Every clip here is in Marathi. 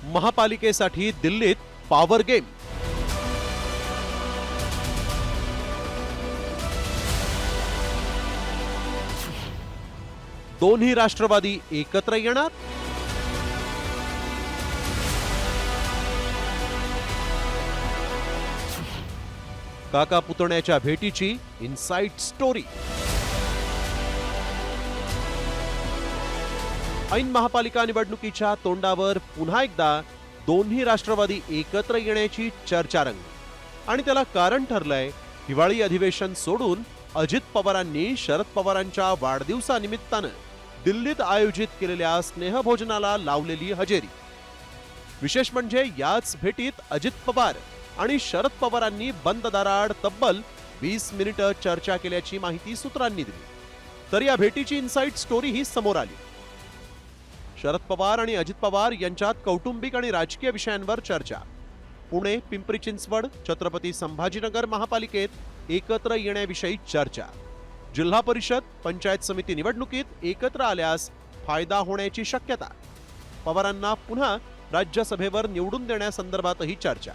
महापालिकेसाठी दिल्लीत पॉवर गेम। दोन्ही राष्ट्रवादी एकत्र येणार? काका पुतण्याच्या भेटीची इनसाइड स्टोरी। ऐन महापालिका निवडणुकीच्या तोंडावर पुन्हा एकदा दोन्ही राष्ट्रवादी एकत्र येण्याची चर्चा रंगली आणि त्याला कारण ठरलंय हिवाळी अधिवेशन सोडून अजित पवारांनी शरद पवारांच्या वाढदिवसानिमित्तानं दिल्लीत आयोजित केलेल्या स्नेहभोजनाला लावलेली हजेरी। विशेष म्हणजे याच भेटीत अजित पवार आणि शरद पवारांनी बंद दाराआड तब्बल 20 मिनिटं चर्चा केल्याची माहिती सूत्रांनी दिली। तर या भेटीची इनसाइड स्टोरी ही समोर आली। शरद पवार आणि अजित पवार यांच्यात कौटुंबिक आणि राजकीय विषयांवर चर्चा। पुणे, पिंपरी चिंचवड, छत्रपती संभाजीनगर महापालिकेत एकत्र येण्याविषयी चर्चा। जिल्हा परिषद, पंचायत समिती निवडणुकीत एकत्र आल्यास फायदा होण्याची शक्यता। पवारांना पुन्हा राज्यसभेवर निवडून देण्यासंदर्भातही चर्चा।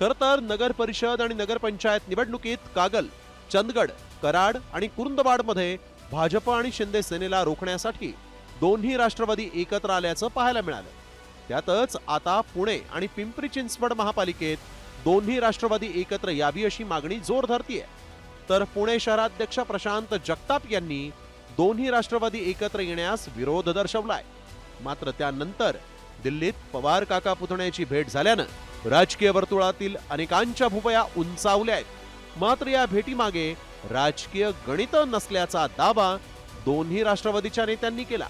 खरं तर नगर परिषद आणि नगरपंचायत निवडणुकीत कागल, चंदगड, कराड आणि कुरुंदवाडमध्ये भाजप आणि शिंदे सेनेला रोखण्यासाठी दोन्ही राष्ट्रवादी एकत्र आल्याचं पाहायला मिळालं। त्यातच आता पुणे आणि पिंपरी चिंचवड महापालिकेत दोन्ही राष्ट्रवादी एकत्र यावी अशी मागणी जोर धरतीये। तर पुणे शहराध्यक्ष प्रशांत जगताप यांनी दोन्ही राष्ट्रवादी एकत्र येण्यास विरोध दर्शवलाय। मात्र त्यानंतर दिल्लीत पवार काका पुतण्याची भेट झाल्यानं राजकीय वर्तुळातील अनेकांच्या भुवया उंचावल्या आहेत। मात्र या भेटीमागे राजकीय गणित नसल्याचा दावा दोन्ही राष्ट्रवादीच्या नेत्यांनी केला।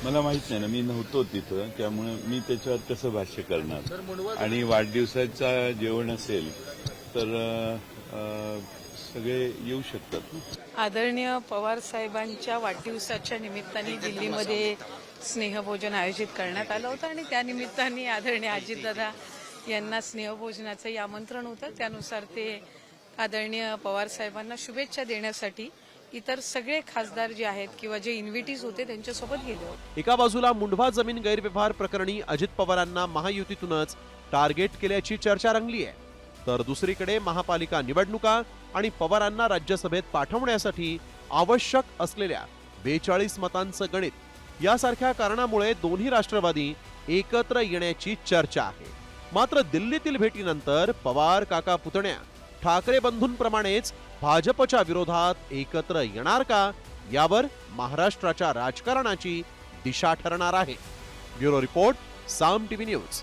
मला माहित नाही ना, मी नव्हतो तिथं, त्यामुळे मी त्याच्यावर कसं भाष्य करणार। आणि वाढदिवसाचा जेवण असेल तर सगळे येऊ शकतात। आदरणीय पवार साहेबांच्या वाढदिवसाच्या निमित्ताने दिल्लीमध्ये स्नेहभोजन आयोजित करण्यात आलं होतं आणि त्या निमित्ताने आदरणीय अजितदादा यांना स्नेहभोजनाचं आमंत्रण होतं। त्यानुसार ते आदरणीय पवार साहेबांना शुभेच्छा देण्यासाठी इतर सगळे खासदार जे आहेत किंवा जे इन्व्हिटीज होते त्यांच्यासोबत गेले होते। एका बाजूला मुंढवा जमीन गैरव्यवहार प्रकरणी अजित पवारांना महायुतीतूनच टार्गेट केल्याची चर्चा रंगली आहे, तर दुसरीकडे महापालिका निवडणुका आणि पवारांना राज्यसभेत पाठवण्यासाठी आवश्यक असलेल्या 42 मतांचं गणित यासारख्या कारणामुळे दोन्ही राष्ट्रवादी एकत्र येण्याची चर्चा आहे। मात्र दिल्लीतील भेटीनंतर पवार काका पुतण्या ठाकरे बंधूंप्रमाणेच भाजपच्या विरोधात एकत्र येणार का, यावर महाराष्ट्राच्या राजकारणाची दिशा ठरणार आहे। ब्युरो रिपोर्ट, साम टीव्ही न्यूज।